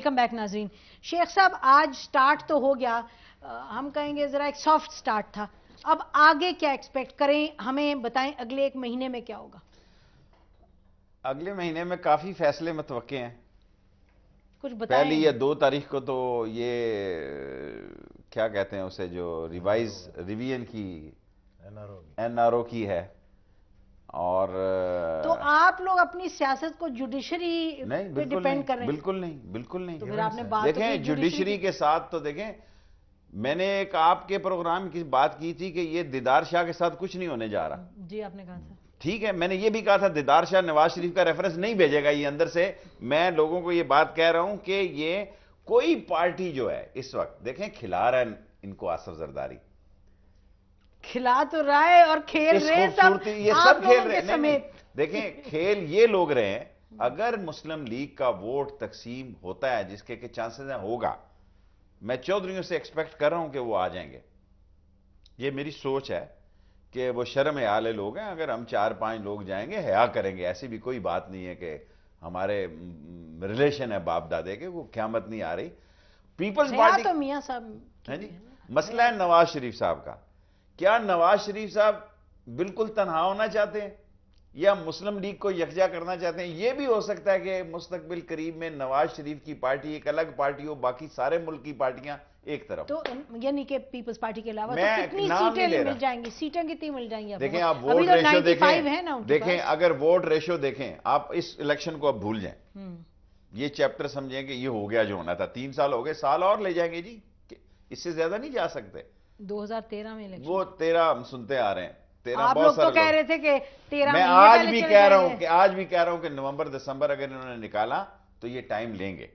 Welcome back नाजरीन। शेख साहब, आज स्टार्ट तो हो गया, हम कहेंगे जरा एक सॉफ्ट स्टार्ट था, अब आगे क्या एक्सपेक्ट करें, हमें बताएं अगले एक महीने में क्या होगा? अगले महीने में काफी फैसले मुतवक्के हैं। कुछ बताएं। पहली या 2 तारीख को तो ये क्या कहते हैं उसे, जो रिवीजन की एनआरओ की है। और तो आप लोग अपनी सियासत को जुडिशरी नहीं, पे डिपेंड कर रहे हैं? बिल्कुल नहीं, बिल्कुल नहीं। तो फिर आपने बात तो देखें, जुडिशरी के साथ तो देखें, मैंने एक आपके प्रोग्राम की बात की थी कि ये दीदार शाह के साथ कुछ नहीं होने जा रहा। जी, आपने कहा था। ठीक है, मैंने ये भी कहा था दीदार शाह नवाज शरीफ का रेफरेंस नहीं भेजेगा ये अंदर से। मैं लोगों को ये बात कह रहा हूं कि ये कोई पार्टी जो है इस वक्त, देखें, खिला रहा है इनको आसिफ जरदारी, खिला तो रहा है और खेल रहे हैं सब, ये सब खेल रहे हैं। नहीं, देखें, खेल ये लोग रहे हैं। अगर मुस्लिम लीग का वोट तकसीम होता है, जिसके के चांसेस हैं, होगा, मैं चौधरीयों से एक्सपेक्ट कर रहा हूं कि वो आ जाएंगे। ये मेरी सोच है कि वो शर्म हयाले लोग हैं। अगर हम 4-5 लोग जाएंगे, हया करेंगे। ऐसी भी कोई बात नहीं है कि हमारे रिलेशन है बाप दादे के, वो क़यामत नहीं आ रही। पीपल्स पार्टी तो मियां साहब है जी। मसला है नवाज शरीफ साहब का। क्या नवाज शरीफ साहब बिल्कुल तनहा होना चाहते हैं या मुस्लिम लीग को यकजा करना चाहते हैं? यह भी हो सकता है कि मुस्तकबिल करीब में नवाज शरीफ की पार्टी एक अलग पार्टी हो, बाकी सारे मुल्क की पार्टियां एक तरफ। तो यानी कि पीपल्स पार्टी के अलावा तो कितनी सीटें मिल जाएंगी? सीटें कितनी मिल जाएंगी? देखें, आप वोट रेशो देखें, अगर वोट रेशो देखें, आप इस इलेक्शन को अब भूल जाएं। ये चैप्टर समझें कि ये हो गया जो होना था। 3 साल हो गए, साल और ले जाएंगे जी, इससे ज्यादा नहीं जा सकते। 2013 में इलेक्शन, वो 13 हम सुनते आ रहे हैं। 13 आप लोग तो कह रहे थे कि 13 मैं आज भी कह रहा हूं कि नवंबर दिसंबर अगर इन्होंने निकाला तो ये टाइम लेंगे।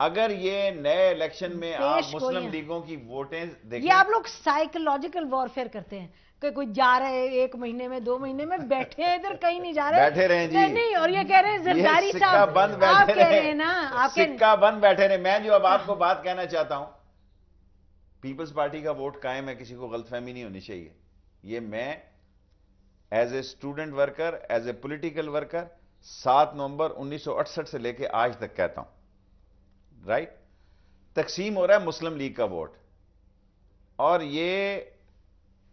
अगर ये नए इलेक्शन में आप मुस्लिम लीगों की वोटें देखें, ये आप लोग साइकोलॉजिकल वॉरफेयर करते हैं कि कोई जा रहे हैं 1 महीने में, 2 महीने में, बैठे हैं इधर, कहीं नहीं जा रहे, बैठे रहे जी। नहीं, और ये कह रहे हैं जरदारी साहब, आप कह रहे हैं ना, आप सिक्का बंद बैठे रहे। मैं जो अब आपको बात कहना चाहता हूं, पीपल्स पार्टी का वोट कायम है, किसी को गलतफहमी नहीं होनी चाहिए। ये मैं as a student worker, as a political worker 7 November 1968 से लेकर आज तक कहता हूं, राइट, तकसीम हो रहा है मुस्लिम लीग का वोट, और ये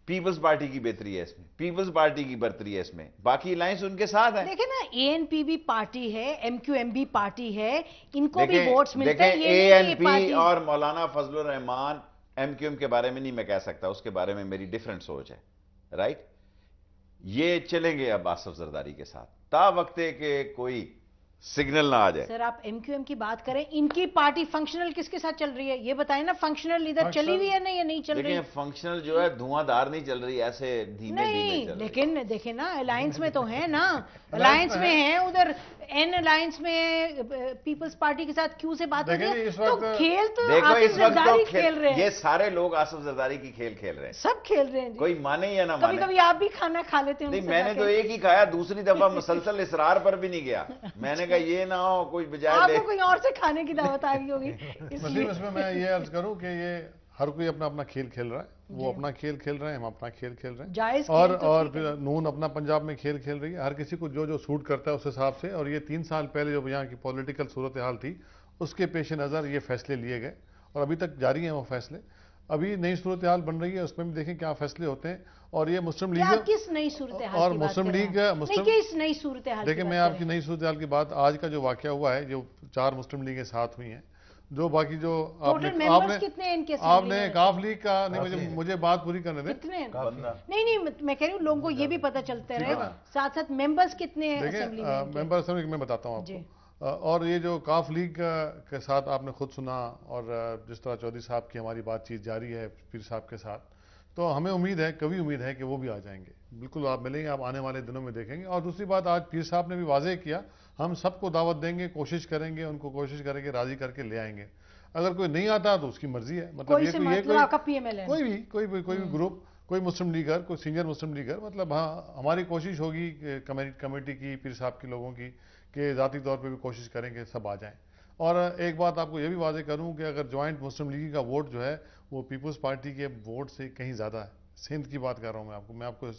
पीपल्स पार्टी की बेहतरी है इसमें, पीपल्स पार्टी की बर्तरी है इसमें, बाकी अलायंस उनके साथ है। देखिए ना, एएनपी भी पार्टी है, एमक्यूएम भी पार्टी है, इनको भी वोट्स मिलते हैं। एएनपी और मौलाना फजलुर रहमान एमक्यूएम के बारे में नहीं मैं कह सकता, उसके बारे में मेरी डिफरेंट सोच है, राइट। ये चलेंगे अब आसिफ जरदारी के साथ ता वक्ते के कोई सिग्नल ना आ जाए। सर, आप एमक्यूएम की बात करें, इनकी पार्टी फंक्शनल किसके साथ चल रही है ये बताएं ना। फंक्शनल इधर चली हुई है नहीं, या नहीं चल रही? फंक्शनल जो है धुआंधार नहीं चल रही, ऐसे धीमे नहीं, लेकिन देखे ना, अलायंस में तो है ना, अलायंस में है, उधर एन अलायंस में पीपल्स पार्टी के साथ क्यों से बात हो रही है? तो खेल तो आसिफ जरदारी खेल रहे हैं। ये सारे लोग आसिफ जरदारी की खेल खेल रहे हैं, सब खेल रहे हैं। कोई माने या ना माने। कभी कभी आप भी खाना खा लेते हैं? नहीं, मैंने तो एक ही खाया, दूसरी दफा मुसलसल इसरार पर भी नहीं गया। मैंने कहा ये ना हो कोई बजाय आपको कोई और से खाने की दावत आ गई होगी। इसमें मैं ये अर्ज करूं कि ये हर कोई अपना अपना खेल खेल रहा है, वो अपना खेल खेल रहे हैं, हम अपना खेल खेल रहे हैं, जायज और फिर नून अपना पंजाब में खेल खेल रही है। हर किसी को जो जो सूट करता है उस हिसाब से। और ये 3 साल पहले जो यहाँ की पॉलिटिकल सूरत हाल थी, उसके पेश नज़र ये फैसले लिए गए और अभी तक जारी हैं वो फैसले। अभी नई सूरत हाल बन रही है, उसमें भी देखें क्या फैसले होते हैं। और ये मुस्लिम लीग, किस नई सूरत हाल और मुस्लिम लीग, किस नई सूरत हाल? देखिए, मैं आपकी नई सूरत हाल की बात, आज का जो वाकया हुआ है, जो 4 मुस्लिम लीगें साथ हुई हैं, जो बाकी जो आपने काफ लीग का, नहीं, मुझे बात पूरी करने दें। कितने? नहीं, मैं कह रही हूँ लोगों को ये भी पता चलता रहे, साथ साथ मेंबर्स कितने हैं असेंबली में? मेंबर असेंबली मैं बताता हूँ आपको। और ये जो काफ लीग के साथ आपने खुद सुना, और जिस तरह चौधरी साहब की हमारी बातचीत जारी है पीर साहब के साथ, तो हमें उम्मीद है, कभी उम्मीद है कि वो भी आ जाएंगे। बिल्कुल आप मिलेंगे, आप आने वाले दिनों में देखेंगे। और दूसरी बात, आज पीर साहब ने भी वाज़ेह किया, हम सबको दावत देंगे, कोशिश करेंगे, उनको कोशिश करेंगे राजी करके ले आएंगे। अगर कोई नहीं आता तो उसकी मर्जी है, मतलब कोई भी ग्रुप, कोई मुस्लिम लीगर, कोई सीनियर मुस्लिम लीगर, मतलब हाँ, हमारी कोशिश होगी कमेटी की, पीर साहब के लोगों की, कि ज़ाती तौर पे भी कोशिश करेंगे सब आ जाएं। और एक बात आपको ये भी वाज़ेह करूं कि अगर जॉइंट मुस्लिम लीग का वोट जो है वो पीपल्स पार्टी के वोट से कहीं ज़्यादा है। सिंध की बात कर रहा हूं मैं आपको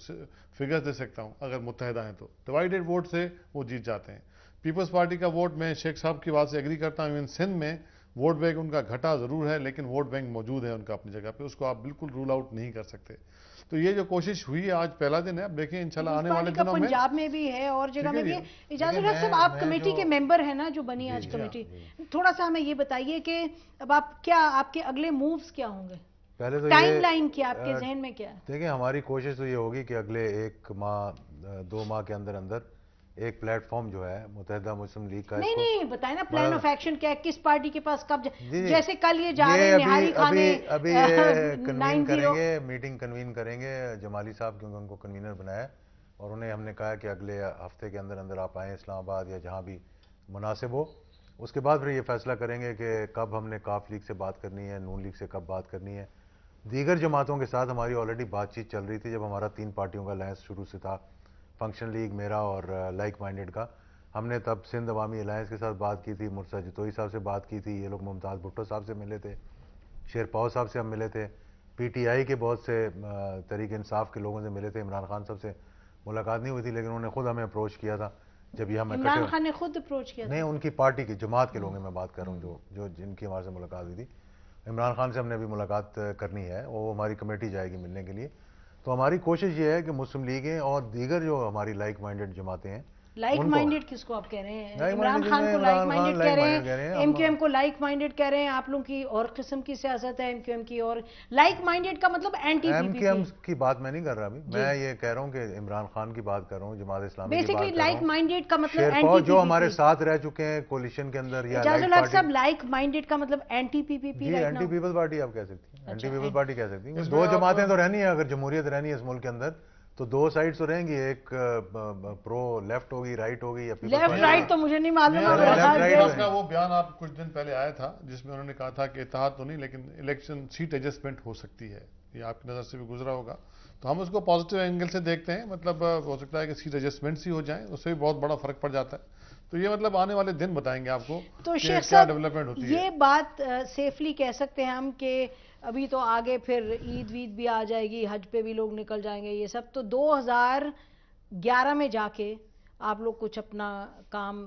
फिगर्स दे सकता हूं। अगर मुत्तहिदा हैं तो डिवाइडेड वोट से वो जीत जाते हैं। पीपल्स पार्टी का वोट, मैं शेख साहब की बात से एग्री करता हूँ। सिंध में वोट बैंक उनका घटा जरूर है, लेकिन वोट बैंक मौजूद है उनका अपनी जगह पे, उसको आप बिल्कुल रूल आउट नहीं कर सकते। तो ये जो कोशिश हुई है, आज पहला दिन है, अब देखें इंशाल्लाह आने वाले दिनों में। पंजाब में भी है और जगह में भी है। इजाजुल हक साहब, आप कमेटी के मेंबर हैं ना, जो बनी आज कमेटी, थोड़ा सा हमें ये बताइए कि अब आप क्या, आपके अगले मूव्स क्या होंगे? पहले तो टाइमलाइन क्या आपके जहन में क्या है? देखिए, हमारी कोशिश तो ये होगी कि अगले 1 माह 2 माह के अंदर अंदर एक प्लेटफॉर्म जो है मुत्तहिदा मुस्लिम लीग का, नहीं बताए ना प्लान ऑफ एक्शन क्या है, किस पार्टी के पास कब जैसे कल ये जा रहे हैं निहारी खाने, अभी ये कन्वीन करेंगे, मीटिंग कन्वीन करेंगे जमाली साहब, क्योंकि उनको कन्वीनर बनाया और उन्हें हमने कहा कि अगले हफ्ते के अंदर अंदर आप आएँ इस्लामाबाद या जहाँ भी मुनासिब हो। उसके बाद फिर ये फैसला करेंगे कि कब हमने काफ लीग से बात करनी है, नून लीग से कब बात करनी है। दीगर जमातों के साथ हमारी ऑलरेडी बातचीत चल रही थी जब हमारा 3 पार्टियों का अलायंस शुरू से था, फंक्शन लीग, मेरा और लाइक माइंडेड का। हमने तब सिंध अवामी अलायंस के साथ बात की थी, मुर्तज़ा जतोई साहब से बात की थी, ये लोग मुमताज़ भुट्टो साहब से मिले थे, शेरपाव साहब से हम मिले थे, पीटीआई के बहुत से तहरीक इंसाफ के लोगों से मिले थे। इमरान खान साहब से मुलाकात नहीं हुई थी, लेकिन उन्होंने खुद हमें अप्रोच किया था जब ये हमें। इमरान खान ने खुद अप्रोच किया? नहीं, उनकी पार्टी की जमात के लोगों में बात कर रहा हूँ, जो जिनकी हमारे से मुलाकात हुई थी। इमरान खान से हमने अभी मुलाकात करनी है, वो हमारी कमेटी जाएगी मिलने के लिए। तो हमारी कोशिश ये है कि मुस्लिम लीगें और दीगर जो हमारी लाइक माइंडेड जमातें हैं, लाइक माइंडेड किसको आप कह रहे हैं? इमरान खान को लाइक माइंडेड कह रहे हैं, एमक्यूएम को लाइक माइंडेड कह रहे हैं, आप लोगों की और किस्म की सियासत है एमक्यूएम की, और लाइक माइंडेड का मतलब एंटी पीपीपी। एमक्यूएम की बात मैं नहीं कर रहा अभी, मैं ये कह रहा हूँ कि इमरान खान की बात कर रहा हूँ, जमात इस्लामी की बात कर रहा हूँ। बेसिकली लाइक माइंडेड का मतलब एंटी पीपीपी, जो हमारे साथ रह चुके हैं कोलिशन के अंदर, या लाइक माइंडेड का मतलब anti PPP, anti People's party आप कह सकती हैं, एंटी पीपल्स पार्टी कह सकती हैं। दो जमातें तो रहनी है, अगर जमहूरियत रहनी है इस मुल्क के अंदर तो 2 साइड्स तो रहेंगी, एक प्रो लेफ्ट होगी, राइट होगी, या लेफ्ट राइट तो मुझे नहीं मालूम। आपका वो बयान आप कुछ दिन पहले आया था जिसमें उन्होंने कहा था कि इत्तेहाद तो नहीं, लेकिन इलेक्शन सीट एडजस्टमेंट हो सकती है, ये आपकी नज़र से भी गुजरा होगा, तो हम उसको पॉजिटिव एंगल से देखते हैं। मतलब हो सकता है कि सीट एडजस्टमेंट्स ही हो जाए, उससे भी बहुत बड़ा फर्क पड़ जाता है। तो ये मतलब आने वाले दिन बताएंगे आपको तो क्या डेवलपमेंट होती है। ये बात सेफली कह सकते हैं हम कि अभी तो आगे फिर ईद वीद भी आ जाएगी, हज पे भी लोग निकल जाएंगे, ये सब तो 2011 में जाके आप लोग कुछ अपना काम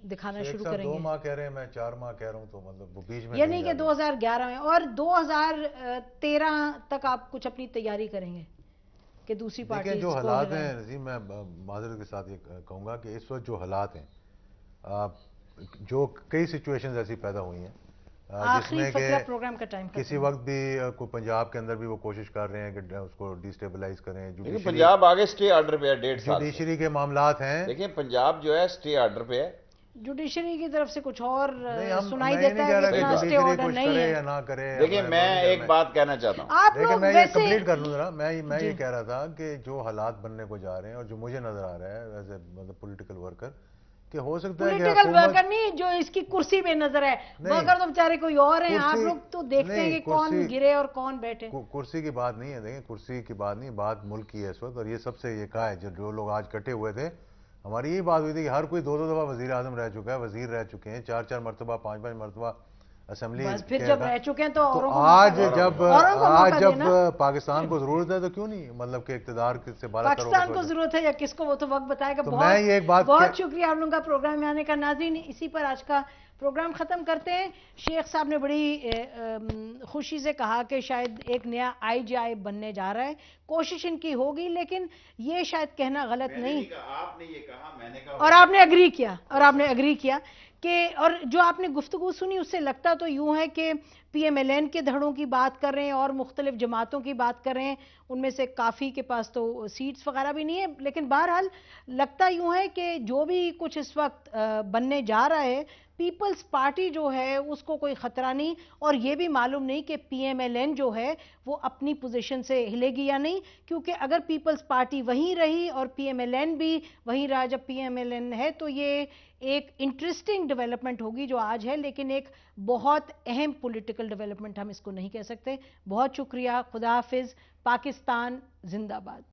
दिखाना शुरू करेंगे। 2 माह कह रहे हैं, मैं 4 माह कह रहा हूँ, तो मतलब वो बीच में ये नहीं कि 2011 में, और 2013 तक आप कुछ अपनी तैयारी करेंगे कि दूसरी पार्टी जो हालात हैं नजीम, मैं माजरत के साथ ये कहूँगा कि इस वक्त जो हालात हैं, जो कई सिचुएशंस ऐसी पैदा हुई हैं जिसमें कि प्रोग्राम का टाइम किसी वक्त भी को पंजाब के अंदर भी वो कोशिश कर रहे हैं कि उसको डिस्टेबलाइज करें। देखिए पंजाब आगे स्टे ऑर्डर पे है 1.5 साल, जुडिशरी के मामलात हैं। देखिए पंजाब जो है स्टे ऑर्डर पे है, जुडिशरी की तरफ से कुछ और सुनाई देता है कि स्टे ऑर्डर नहीं है या ना करे। देखिए मैं एक बात कहना चाहता हूँ, देखिए मैं ये कंप्लीट कर लूँ जरा। मैं ये कह रहा था कि जो हालात बनने को जा रहे हैं और जो मुझे नजर आ रहा है एज ए मतलब पॉलिटिकल वर्कर, कि हो सकता है पॉलिटिकल वर्कर नहीं, जो इसकी कुर्सी पे नजर है, वर्कर तो बेचारे कोई और हैं। आप लोग तो देखते हैं कि कौन गिरे और कौन बैठे। कुर्सी की बात नहीं है, देखिए कुर्सी की बात नहीं, बात मुल्क की है इस वक्त। और ये सबसे ये कहा है, जो लोग आज कटे हुए थे, हमारी यही बात हुई थी कि हर कोई 2-2 दफा वजीर आजम रह चुका है, वजीर रह चुके हैं, 4-4 मरतबा, 5-5 मरतबा असेंबली। फिर जब रह चुके हैं तो आज जब पाकिस्तान को जरूरत है तो क्यों नहीं, मतलब कि इक़्तिदार से पाकिस्तान को जरूरत है या किसको, वो तो वक्त बताएगा। बहुत शुक्रिया आप लोगों का प्रोग्राम में आने का। नाज़रीन, इसी पर आज का प्रोग्राम ख़त्म करते हैं। शेख साहब ने बड़ी खुशी से कहा कि शायद एक नया IGI बनने जा रहा है, कोशिश इनकी होगी, लेकिन ये शायद कहना गलत नहीं। आपने ये कहा, मैंने कहा, और आपने एग्री किया कि, और जो आपने गुफ्तगू सुनी उससे लगता तो यूं है कि PMLN के धड़ों की बात कर रहे हैं और मुख्तलिफ जमातों की बात कर रहे हैं, उनमें से काफ़ी के पास तो सीट्स वगैरह भी नहीं है। लेकिन बहरहाल लगता यूं है कि जो भी कुछ इस वक्त बनने जा रहा है, पीपल्स पार्टी जो है उसको कोई ख़तरा नहीं, और ये भी मालूम नहीं कि PMLN जो है वो अपनी पोजीशन से हिलेगी या नहीं, क्योंकि अगर पीपल्स पार्टी वहीं रही और PMLN भी वहीं रहा जब PMLN है, तो ये एक इंटरेस्टिंग डेवलपमेंट होगी जो आज है, लेकिन एक बहुत अहम पॉलिटिकल डेवलपमेंट हम इसको नहीं कह सकते। बहुत शुक्रिया, खुदा हाफिज़, पाकिस्तान जिंदाबाद।